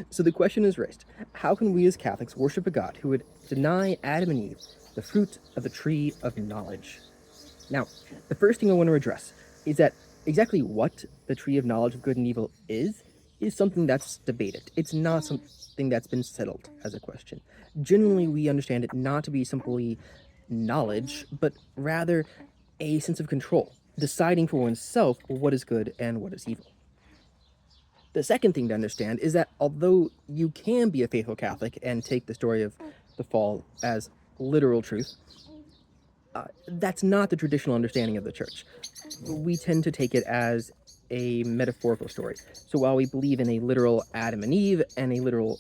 So the question is raised: how can we as Catholics worship a God who would deny Adam and Eve the fruit of the tree of knowledge? Now, the first thing I want to address is that exactly what the tree of knowledge of good and evil is something that's debated. It's not something that's been settled as a question. Generally, we understand it not to be simply knowledge, but rather a sense of control, deciding for oneself what is good and what is evil. The second thing to understand is that although you can be a faithful Catholic and take the story of the fall as literal truth, that's not the traditional understanding of the church. We tend to take it as a metaphorical story. So while we believe in a literal Adam and Eve and a literal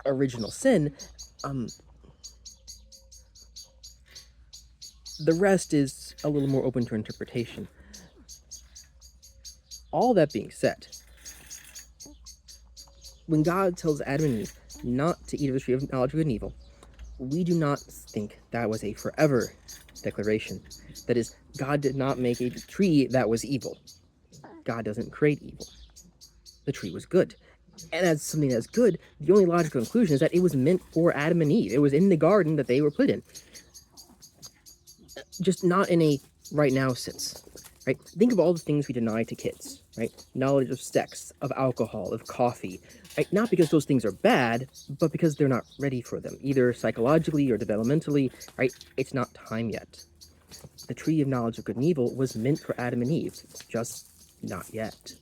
original sin, um, the rest is a little more open to interpretation. All that being said, when God tells Adam and Eve not to eat of the tree of knowledge of good and evil, we do not think that was a forever declaration. That is, God did not make a tree that was evil. God doesn't create evil. The tree was good. And as something that's good, the only logical conclusion is that it was meant for Adam and Eve. It was in the garden that they were put in. Just not in a right now sense, right? Think of all the things we deny to kids, right? Knowledge of sex, of alcohol, of coffee, right? Not because those things are bad, but because they're not ready for them, either psychologically or developmentally, right? It's not time yet. The tree of knowledge of good and evil was meant for Adam and Eve, just not yet.